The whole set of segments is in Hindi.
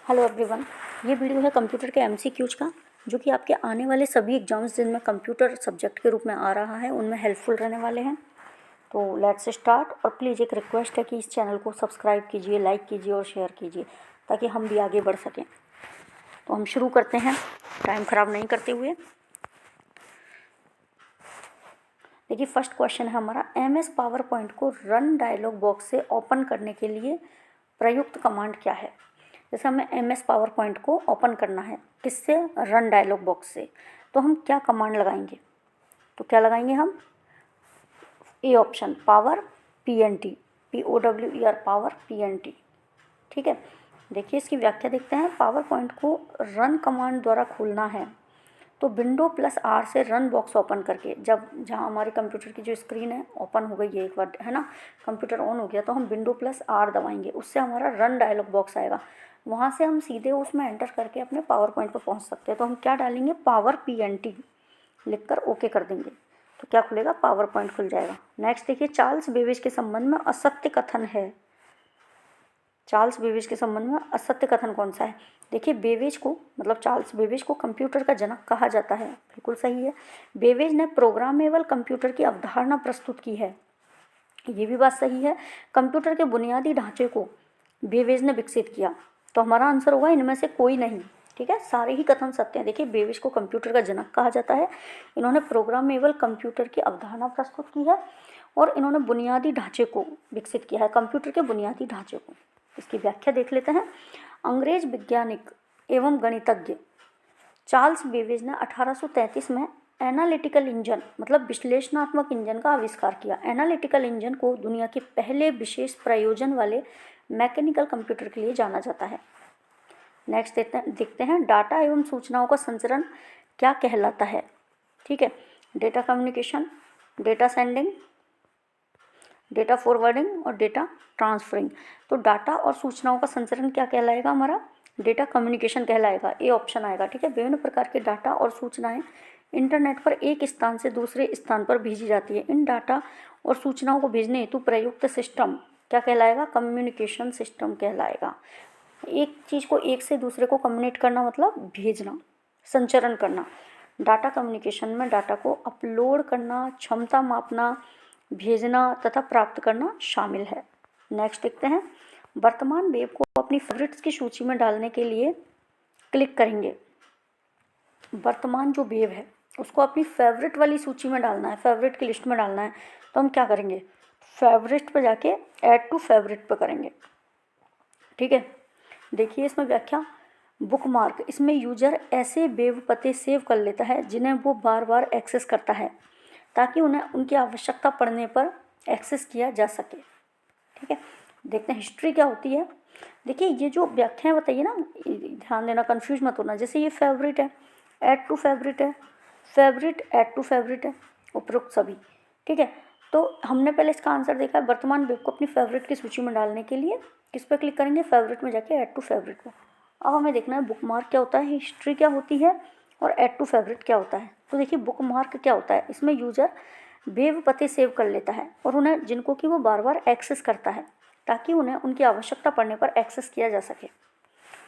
हेलो एवरीवन, ये वीडियो है कंप्यूटर के एमसीक्यूज का, जो कि आपके आने वाले सभी एग्जाम्स जिनमें कंप्यूटर सब्जेक्ट के रूप में आ रहा है उनमें हेल्पफुल रहने वाले हैं। तो लेट्स स्टार्ट। और प्लीज़ एक रिक्वेस्ट है कि इस चैनल को सब्सक्राइब कीजिए, लाइक कीजिए और शेयर कीजिए ताकि हम भी आगे बढ़ सकें। तो हम शुरू करते हैं टाइम ख़राब नहीं करते हुए। देखिए, फर्स्ट क्वेश्चन है हमारा, एमएस पावर पॉइंट को रन डायलॉग बॉक्स से ओपन करने के लिए प्रयुक्त कमांड क्या है। जैसे हमें एमएस पावर पॉइंट को ओपन करना है, किससे? रन डायलॉग बॉक्स से। तो हम क्या कमांड लगाएंगे? तो क्या लगाएंगे हम? A option, power PNT, POWER, power PNT। ठीक है, देखिए इसकी व्याख्या देखते हैं। पावर पॉइंट को रन कमांड द्वारा खोलना है तो विंडो+R से रन बॉक्स ओपन करके, जब जहाँ हमारे कंप्यूटर की जो स्क्रीन है ओपन हो गई है एक बार, है ना, कंप्यूटर ऑन हो गया, तो हम विंडो+R दबाएंगे, उससे हमारा रन डायलॉग बॉक्स आएगा। वहाँ से हम सीधे उसमें एंटर करके अपने पावर पॉइंट पर पहुँच सकते हैं। तो हम क्या डालेंगे? पावर PNT लिखकर ओके कर देंगे, तो क्या खुलेगा? पावर पॉइंट खुल जाएगा। नेक्स्ट देखिए, चार्ल्स बेबेज के संबंध में असत्य कथन है। चार्ल्स बेबेज के संबंध में असत्य कथन कौन सा है? देखिए, बेबेज को, मतलब चार्ल्स बेबेज को कंप्यूटर का जनक कहा जाता है। बिल्कुल सही है। बेबेज ने प्रोग्रामेबल कंप्यूटर की अवधारणा प्रस्तुत की है। ये भी बात सही है। कंप्यूटर के बुनियादी ढांचे को बेबेज ने विकसित किया। तो हमारा आंसर होगा इनमें से कोई नहीं। ठीक है, सारे ही कथन सत्य हैं। देखिए, बेबेज को कंप्यूटर का जनक कहा जाता है, इन्होंने प्रोग्रामेबल कंप्यूटर की अवधारणा प्रस्तुत की है और इन्होंने बुनियादी ढांचे को विकसित किया है, कंप्यूटर के बुनियादी ढांचे को। इसकी व्याख्या देख लेते हैं। अंग्रेज वैज्ञानिक एवं गणितज्ञ चार्ल्स बेबेज ने 1833 में एनालिटिकल इंजन, मतलब विश्लेषणात्मक इंजन का आविष्कार किया। एनालिटिकल इंजन को दुनिया के पहले विशेष प्रयोजन वाले मैकेनिकल कंप्यूटर के लिए जाना जाता है। नेक्स्ट देखते हैं, डाटा एवं सूचनाओं का संचरण क्या कहलाता है? ठीक है, data communication, data sending, data forwarding और डेटा ट्रांसफरिंग। तो डाटा और सूचनाओं का संचरण क्या कहलाएगा? हमारा डेटा कम्युनिकेशन कहलाएगा। ए ऑप्शन आएगा। ठीक है, विभिन्न प्रकार के डाटा और सूचनाएं इंटरनेट पर एक स्थान से दूसरे स्थान पर भेजी जाती है। इन डाटा और सूचनाओं को भेजने हेतु प्रयुक्त सिस्टम क्या कहलाएगा? कम्युनिकेशन सिस्टम कहलाएगा। एक चीज़ को एक से दूसरे को कम्युनिकेट करना मतलब भेजना, संचरण करना। डाटा कम्युनिकेशन में डाटा को अपलोड करना, क्षमता मापना, भेजना तथा प्राप्त करना शामिल है। नेक्स्ट देखते हैं, वर्तमान वेब को अपनी फेवरेट्स की सूची में डालने के लिए क्लिक करेंगे। वर्तमान जो वेब है उसको अपनी फेवरेट वाली सूची में डालना है, फेवरेट की लिस्ट में डालना है, तो हम क्या करेंगे? फेवरेट पर जाके ऐड टू फेवरेट पर करेंगे। ठीक है, देखिए इसमें व्याख्या, बुकमार्क, इसमें यूजर ऐसे वेब पते सेव कर लेता है जिन्हें वो बार बार एक्सेस करता है ताकि उन्हें उनकी आवश्यकता पड़ने पर एक्सेस किया जा सके। ठीक है, देखते हैं हिस्ट्री क्या होती है। देखिए, ये जो व्याख्याएं बताइए ना, ध्यान देना, कंफ्यूज मत होना। जैसे ये फेवरेट है, ऐड टू फेवरेट है, फेवरेट ऐड टू फेवरेट है, उपरोक्त सभी। ठीक है, तो हमने पहले इसका आंसर देखा है, वर्तमान वेब को अपनी फेवरेट की सूची में डालने के लिए किस पर क्लिक करेंगे? फेवरेट में जाके ऐड टू फेवरेट पर। अब हमें देखना है बुकमार्क क्या होता है, हिस्ट्री क्या होती है और ऐड टू फेवरेट क्या होता है। तो देखिए, बुकमार्क क्या होता है, इसमें यूजर वेब पते सेव कर लेता है और उन्हें, जिनको कि वो बार बार एक्सेस करता है ताकि उन्हें उनकी आवश्यकता पड़ने पर एक्सेस किया जा सके।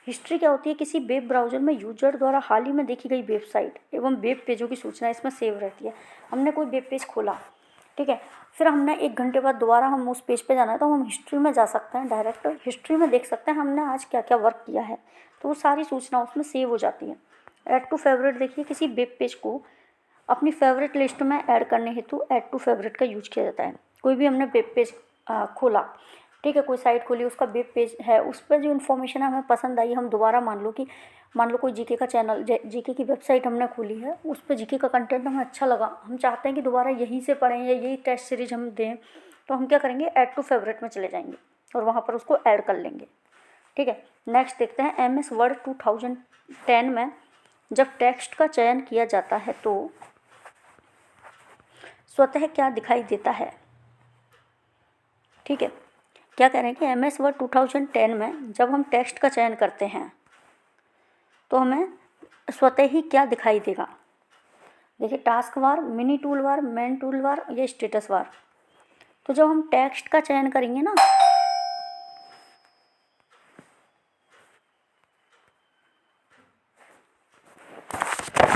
हिस्ट्री क्या होती है? किसी वेब ब्राउज़र में यूजर द्वारा हाल ही में देखी गई वेबसाइट एवं वेब पेजों की सूचना इसमें सेव रहती है। हमने कोई वेब पेज खोला, ठीक है, फिर हमने 1 घंटे बाद दोबारा हम उस पेज पे जाना है, तो हम हिस्ट्री में जा सकते हैं, डायरेक्ट हिस्ट्री में देख सकते हैं हमने आज क्या क्या वर्क किया है, तो वो सारी सूचना उसमें सेव हो जाती है। ऐड टू फेवरेट, देखिए किसी वेब पेज को अपनी फेवरेट लिस्ट में ऐड करने हेतु ऐड टू फेवरेट का यूज किया जाता है। कोई भी हमने वेब पेज खोला, ठीक है, कोई साइट खोली, उसका वेब पेज है, उस पर जो इन्फॉर्मेशन हमें पसंद आई, हम दोबारा मान लो कोई जीके का चैनल, जीके की वेबसाइट हमने खोली है, उस पर जीके का कंटेंट हमें अच्छा लगा, हम चाहते हैं कि दोबारा यहीं से पढ़ें या यही टेस्ट सीरीज हम दें, तो हम क्या करेंगे? ऐड टू फेवरेट में चले जाएंगे और वहाँ पर उसको ऐड कर लेंगे। ठीक है, नेक्स्ट देखते हैं, MS वर्ड 2010 में जब टेक्स्ट का चयन किया जाता है तो स्वतः क्या दिखाई देता है? ठीक है, क्या कह रहे हैं कि MS वर्ड 2010 में जब हम टेक्स्ट का चयन करते हैं तो हमें स्वतः ही क्या दिखाई देगा? देखिए, task bar, mini tool bar, main tool bar या स्टेटस बार। तो जब हम टेक्स्ट का चयन करेंगे ना,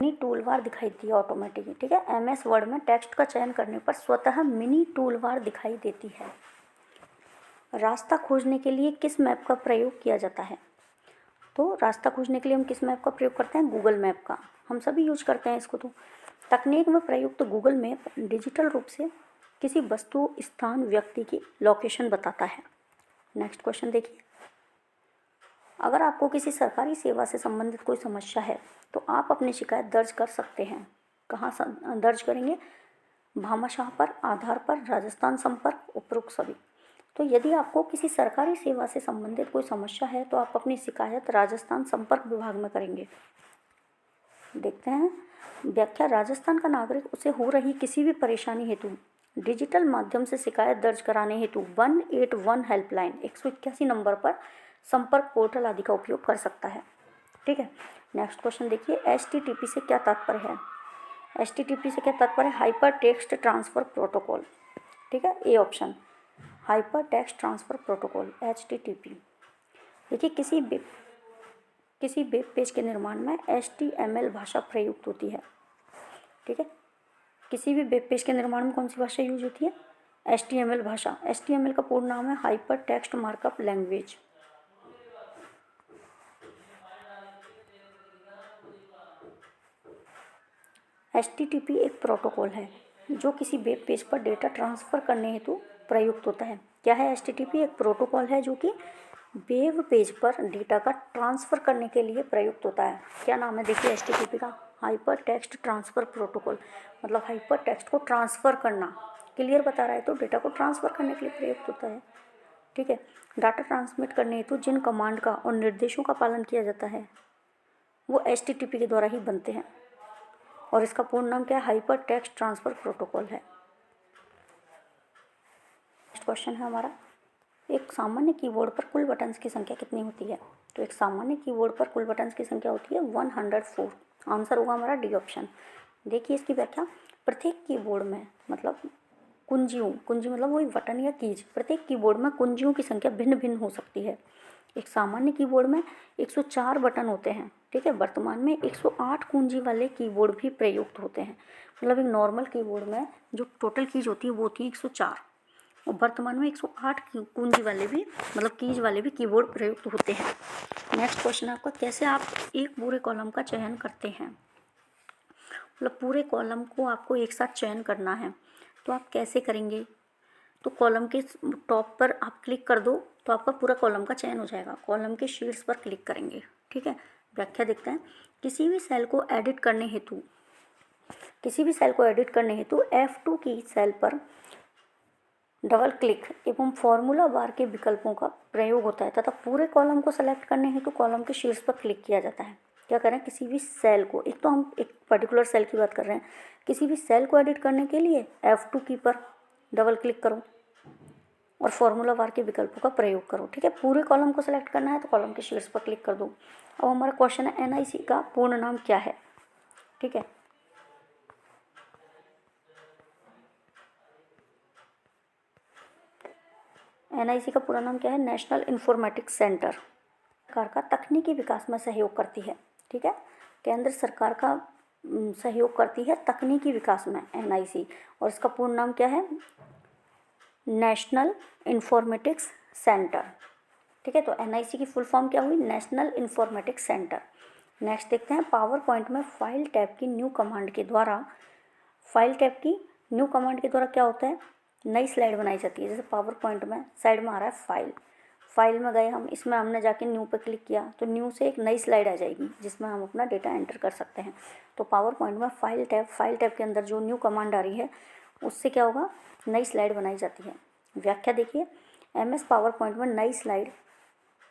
मिनी टूल बार दिखाई देती है ऑटोमेटिकली, ठीक है। एमएस वर्ड में टेक्स्ट का चयन करने पर स्वतः मिनी टूल बार दिखाई देती है। रास्ता खोजने के लिए किस मैप का प्रयोग किया जाता है? तो रास्ता खोजने के लिए हम किस मैप का प्रयोग करते हैं? गूगल मैप का। हम सभी यूज करते हैं इसको। तो तकनीक में प्रयुक्त गूगल मैप डिजिटल रूप से किसी वस्तु, स्थान, व्यक्ति की लोकेशन बताता है। नेक्स्ट क्वेश्चन देखिए, अगर आपको किसी सरकारी सेवा से संबंधित कोई समस्या है तो आप अपनी शिकायत दर्ज कर सकते हैं। कहाँ दर्ज करेंगे? भामाशाह पर, आधार पर, राजस्थान संपर्क, उपरोक्त सभी। तो यदि आपको किसी सरकारी सेवा से संबंधित कोई समस्या है तो आप अपनी शिकायत राजस्थान संपर्क विभाग में करेंगे। देखते हैं व्याख्या। राजस्थान का नागरिक उसे हो रही किसी भी परेशानी हेतु डिजिटल माध्यम से शिकायत दर्ज कराने हेतु 181 हेल्पलाइन 181 नंबर पर संपर्क पोर्टल आदि का उपयोग कर सकता है, ठीक है। नेक्स्ट क्वेश्चन देखिए, HTTP से क्या तात्पर्य है? HTTP से क्या तात्पर्य है? हाइपर टेक्स्ट ट्रांसफ़र प्रोटोकॉल, ठीक है। A option, hyper text transfer protocol HTTP। देखिए किसी वेब पेज के निर्माण में HTML भाषा प्रयुक्त होती है, ठीक है। किसी भी वेब पेज के निर्माण में कौन सी भाषा यूज होती है? HTML भाषा। HTML का पूर्ण नाम है hyper text markup language. HTTP एक प्रोटोकॉल है जो किसी वेब पेज पर डेटा ट्रांसफ़र करने हेतु प्रयुक्त होता है। क्या है? HTTP एक प्रोटोकॉल है जो कि वेब पेज पर डेटा का ट्रांसफ़र करने के लिए प्रयुक्त होता है। क्या नाम है? देखिए HTTP का, हाइपर टेक्स्ट ट्रांसफ़र प्रोटोकॉल। मतलब हाइपर टेक्स्ट को ट्रांसफ़र करना, क्लियर बता रहा है। तो डेटा को ट्रांसफ़र करने के लिए प्रयुक्त होता है, ठीक है। डाटा ट्रांसमिट करने हेतु जिन कमांड का और निर्देशों का पालन किया जाता है वो HTTP के द्वारा ही बनते हैं और इसका पूर्ण नाम क्या है? हाइपर टेक्स्ट ट्रांसफ़र प्रोटोकॉल है। नेक्स्ट क्वेश्चन है हमारा, एक सामान्य कीबोर्ड पर कुल बटन्स की संख्या कितनी होती है? तो एक सामान्य कीबोर्ड पर कुल बटन्स की संख्या होती है 104। आंसर होगा हमारा डी ऑप्शन। देखिए इसकी व्याख्या, प्रत्येक कीबोर्ड में मतलब कुंजी मतलब वही बटन या कीज, प्रत्येक कीबोर्ड में कुंजियों की संख्या भिन्न भिन्न हो सकती है। एक सामान्य कीबोर्ड में 104 बटन होते हैं, ठीक है। वर्तमान में 108 कुंजी वाले कीबोर्ड भी प्रयुक्त होते हैं। मतलब एक नॉर्मल कीबोर्ड में जो टोटल कीज होती है वो होती है 104 और वर्तमान में 108 कुंजी वाले भी मतलब कीज वाले भी कीबोर्ड प्रयुक्त होते हैं। नेक्स्ट क्वेश्चन आपका, कैसे आप एक पूरे कॉलम का चयन करते हैं? मतलब पूरे कॉलम को आपको एक साथ चयन करना है तो आप कैसे करेंगे? तो कॉलम के टॉप पर आप क्लिक कर दो तो आपका पूरा कॉलम का चयन हो जाएगा। कॉलम के शीट्स पर क्लिक करेंगे, ठीक है। व्याख्या देखते हैं, किसी भी सेल को एडिट करने हेतु F2 की सेल पर डबल क्लिक एवं फॉर्मूला बार के विकल्पों का प्रयोग होता है तथा पूरे कॉलम को सेलेक्ट करने हेतु कॉलम के शीर्ष पर क्लिक किया जाता है। क्या करें? किसी भी सेल को, एक तो हम एक पर्टिकुलर सेल की बात कर रहे हैं, किसी भी सेल को एडिट करने के लिए F2 की पर डबल क्लिक करो और फॉर्मूला बार के विकल्पों का प्रयोग करो, ठीक है। पूरे कॉलम को सेलेक्ट करना है तो कॉलम के शीर्ष पर क्लिक कर दो। अब हमारा क्वेश्चन है NIC का पूर्ण नाम क्या है, ठीक है। NIC का पूरा नाम क्या है? National informatics centre. सरकार का तकनीकी विकास में सहयोग करती है, ठीक है। केंद्र सरकार का सहयोग करती है तकनीकी विकास में NIC, और इसका पूर्ण नाम क्या है? नेशनल इंफॉर्मेटिक्स सेंटर, ठीक है। तो NIC की फुल फॉर्म क्या हुई? National informatics centre. नेक्स्ट देखते हैं, पावर पॉइंट में फाइल टैब की न्यू कमांड के द्वारा क्या होता है? नई स्लाइड बनाई जाती है। जैसे पावर पॉइंट में साइड में आ रहा है फाइल में गए हम, इसमें हमने जाके न्यू पे क्लिक किया तो न्यू से एक नई स्लाइड आ जाएगी जिसमें हम अपना डेटा एंटर कर सकते हैं। तो पावर पॉइंट में फाइल टैब के अंदर जो न्यू कमांड आ रही है उससे क्या होगा? नई स्लाइड बनाई जाती है। व्याख्या देखिए, MS पावर पॉइंट में नई स्लाइड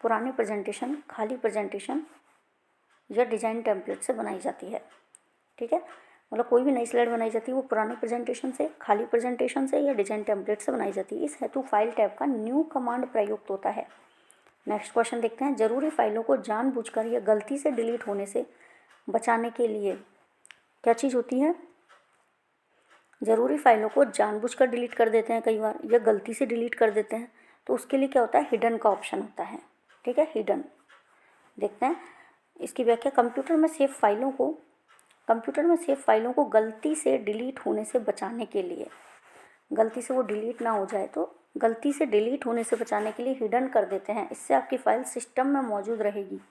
पुरानी प्रेजेंटेशन, खाली प्रेजेंटेशन या डिजाइन टेम्पलेट से बनाई जाती है, ठीक है। मतलब कोई भी नई स्लाइड बनाई जाती है वो पुराने प्रेजेंटेशन से, खाली प्रेजेंटेशन से या डिजाइन टेम्पलेट से बनाई जाती है। इस हेतु फाइल टैब का न्यू कमांड प्रयुक्त होता है। नेक्स्ट क्वेश्चन देखते हैं, जरूरी फाइलों को जानबूझकर या गलती से डिलीट होने से बचाने के लिए क्या चीज़ होती है? ज़रूरी फाइलों को जानबूझकर डिलीट कर देते हैं कई बार या गलती से डिलीट कर देते हैं, तो उसके लिए क्या होता है? हिडन का ऑप्शन होता है, ठीक है। हिडन देखते हैं इसकी व्याख्या, कंप्यूटर में सेव फाइलों को कंप्यूटर में सेव फाइलों को गलती से डिलीट होने से बचाने के लिए, गलती से वो डिलीट ना हो जाए तो गलती से डिलीट होने से बचाने के लिए हिडन कर देते हैं। इससे आपकी फ़ाइल सिस्टम में मौजूद रहेगी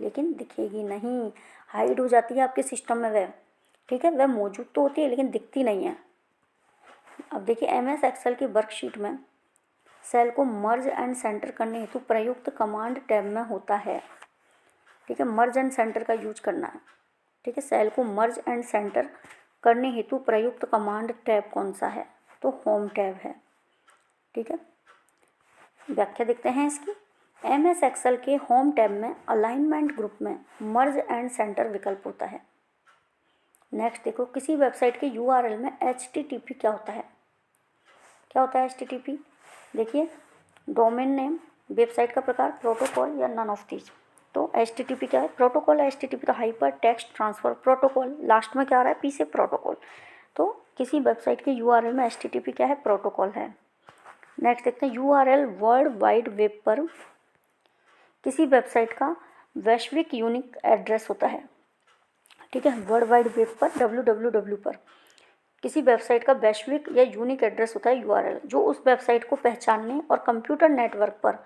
लेकिन दिखेगी नहीं, हाइड हो जाती है आपके सिस्टम में वह, ठीक है। वह मौजूद तो होती है लेकिन दिखती नहीं है। अब देखिए MS एक्सेल की वर्कशीट में सेल को मर्ज एंड सेंटर करने हेतु प्रयुक्त कमांड टैब में होता है, ठीक है। मर्ज एंड सेंटर का यूज करना है, ठीक है। सेल को मर्ज एंड सेंटर करने हेतु प्रयुक्त कमांड टैब कौन सा है, तो होम टैब है, ठीक है। व्याख्या देखते हैं इसकी। MS एक्सेल के होम टैब में अलाइनमेंट ग्रुप में मर्ज एंड सेंटर विकल्प होता है। नेक्स्ट देखो, किसी वेबसाइट के URL में HTTP क्या होता है, क्या होता है HTTP? देखिए, डोमेन नेम, वेबसाइट का प्रकार, प्रोटोकॉल या नन ऑफ दीज। तो HTTP क्या है? प्रोटोकॉल है HTTP, तो hyper text transfer protocol. Last में क्या आ रहा है? P से प्रोटोकॉल। तो किसी वेबसाइट के URL में HTTP क्या है? प्रोटोकॉल है। नेक्स्ट देखते हैं, URL वर्ल्ड वाइड वेब पर किसी वेबसाइट का वैश्विक यूनिक एड्रेस होता है, ठीक है। वर्ल्ड वाइड वेब पर www पर किसी वेबसाइट का वैश्विक या यूनिक एड्रेस होता है URL, जो उस वेबसाइट को पहचानने और कंप्यूटर नेटवर्क पर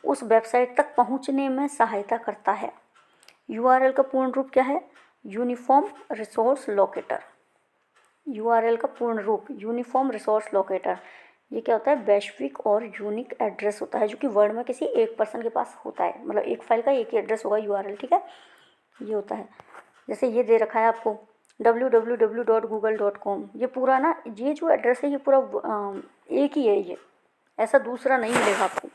उस वेबसाइट तक पहुंचने में सहायता करता है। URL का पूर्ण रूप क्या है? Uniform resource locator. URL का पूर्ण रूप यूनिफॉर्म रिसोर्स लोकेटर। ये क्या होता है? वैश्विक और यूनिक एड्रेस होता है, जो कि वर्ल्ड में किसी एक पर्सन के पास होता है, मतलब एक फाइल का एक ही एड्रेस होगा URL, ठीक है। ये होता है, जैसे ये दे रखा है आपको www.google.com। ये पूरा ना, ये जो एड्रेस है ये पूरा एक ही है, ये ऐसा दूसरा नहीं मिलेगा आपको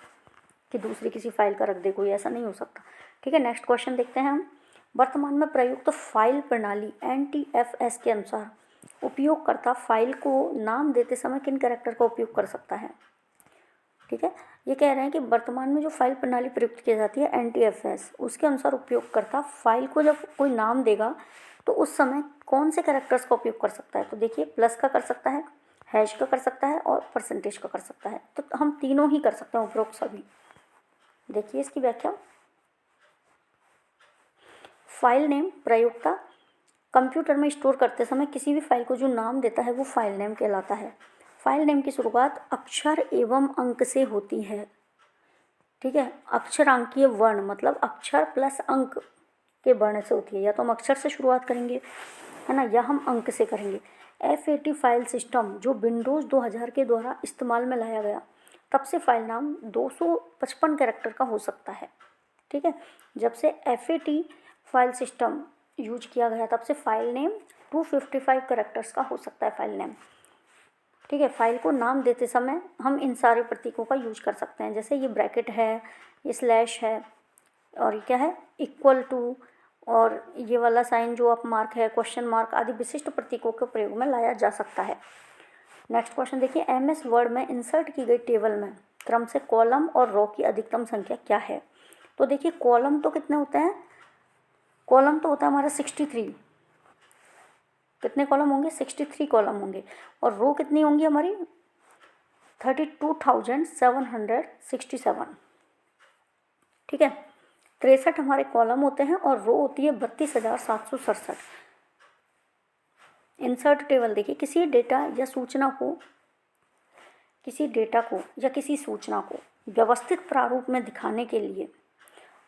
कि दूसरी किसी फाइल का रख दे कोई, ऐसा नहीं हो सकता, ठीक है। नेक्स्ट क्वेश्चन देखते हैं हम। वर्तमान में प्रयुक्त फाइल प्रणाली NTFS के अनुसार उपयोगकर्ता फाइल को नाम देते समय किन कैरेक्टर का उपयोग कर सकता है, ठीक है। ये कह रहे हैं कि वर्तमान में जो फाइल प्रणाली प्रयुक्त की जाती है NTFS, उसके अनुसार उपयोगकर्ता फाइल को जब कोई नाम देगा तो उस समय कौन से कैरेक्टर्स का उपयोग कर सकता है। तो देखिए, प्लस का कर सकता है, हैश का कर सकता है और परसेंटेज का कर सकता है। तो हम तीनों ही कर सकते हैं, उपरोक्त सभी। देखिए इसकी व्याख्या। फाइल नेम प्रयोक्ता कंप्यूटर में स्टोर करते समय किसी भी फाइल को जो नाम देता है वो फाइल नेम कहलाता है। फाइल नेम की शुरुआत अक्षर एवं अंक से होती है, ठीक है। अक्षरांकीय वर्ण मतलब अक्षर प्लस अंक के वर्ण से होती है। या तो हम अक्षर से शुरुआत करेंगे, है ना, या हम अंक से करेंगे। FAT फाइल सिस्टम जो विंडोज़ 2000 के द्वारा इस्तेमाल में लाया गया, तब से फाइल नाम 255 कैरेक्टर का हो सकता है, ठीक है। जब से FAT फाइल सिस्टम यूज किया गया तब से फाइल नेम 255 कैरेक्टर्स का हो सकता है फाइल नेम, ठीक है। फाइल को नाम देते समय हम इन सारे प्रतीकों का यूज कर सकते हैं, जैसे ये ब्रैकेट है, ये स्लैश है, और ये क्या है? इक्वल टू, और ये वाला साइन जो आप मार्क है, क्वेश्चन मार्क आदि विशिष्ट प्रतीकों के प्रयोग में लाया जा सकता है। नेक्स्ट क्वेश्चन देखिए, MS वर्ड में इंसर्ट की गई टेबल में क्रम से कॉलम और रो की अधिकतम संख्या क्या है। तो देखिए, कॉलम तो कितने होते हैं? कॉलम तो होता है हमारा 63। कितने कॉलम होंगे? 63 कॉलम होंगे। और रो कितनी होंगी हमारी? 32,767, ठीक है। 63 हमारे कॉलम होते हैं और रो होती है 32,767। इंसर्ट टेबल देखिए, किसी डेटा या किसी सूचना को व्यवस्थित प्रारूप में दिखाने के लिए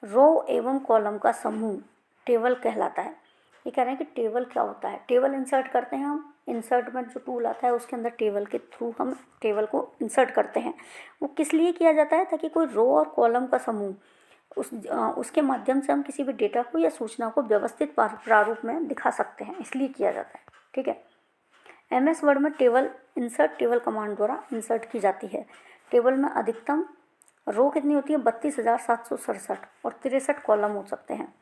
रो एवं कॉलम का समूह टेबल कहलाता है। ये कह रहे हैं कि टेबल क्या होता है। टेबल इंसर्ट करते हैं हम, इंसर्ट में जो टूल आता है उसके अंदर टेबल के थ्रू हम टेबल को इंसर्ट करते हैं। वो किस लिए किया जाता है? ताकि कोई रो और कॉलम का समूह उसके माध्यम से हम किसी भी डेटा को या सूचना को व्यवस्थित प्रारूप में दिखा सकते हैं, इसलिए किया जाता है, ठीक है। MS वर्ड में टेबल इंसर्ट टेबल कमांड द्वारा इंसर्ट की जाती है। टेबल में अधिकतम रो कितनी होती है? 32,767 और 63 कॉलम हो सकते हैं।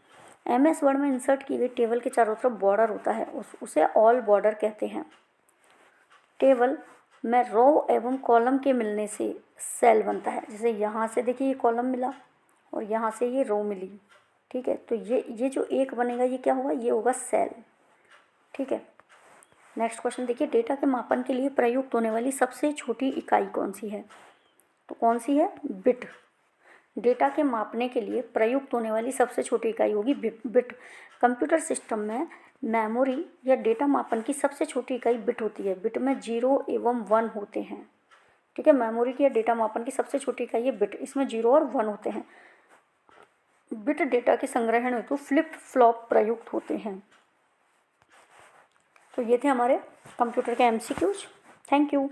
MS वर्ड में इंसर्ट की गई टेबल के चारों तरफ बॉर्डर होता है, उसे ऑल बॉर्डर कहते हैं। टेबल में रो एवं कॉलम के मिलने से सेल बनता है। जैसे यहाँ से देखिए ये कॉलम मिला और यहाँ से ये रो मिली, ठीक है। तो ये जो एक बनेगा ये क्या होगा? ये होगा सेल, ठीक है। नेक्स्ट क्वेश्चन देखिए, डेटा के मापन के लिए प्रयुक्त होने वाली सबसे छोटी इकाई कौन सी है? तो कौन सी है? बिट। डेटा के मापने के लिए प्रयुक्त होने वाली सबसे छोटी इकाई होगी बिट। कंप्यूटर सिस्टम में मेमोरी या डेटा मापन की सबसे छोटी इकाई बिट होती है। बिट में 0 एवं 1 होते हैं। ठीक है, मेमोरी की या डेटा मापन की सबसे छोटी इकाई है बिट, इसमें 0 और 1 होते हैं। बिट डेटा के संग्रहण हेतु फ्लिप फ्लॉप प्रयुक्त होते हैं। तो ये थे हमारे कंप्यूटर के MCQs। Thank you.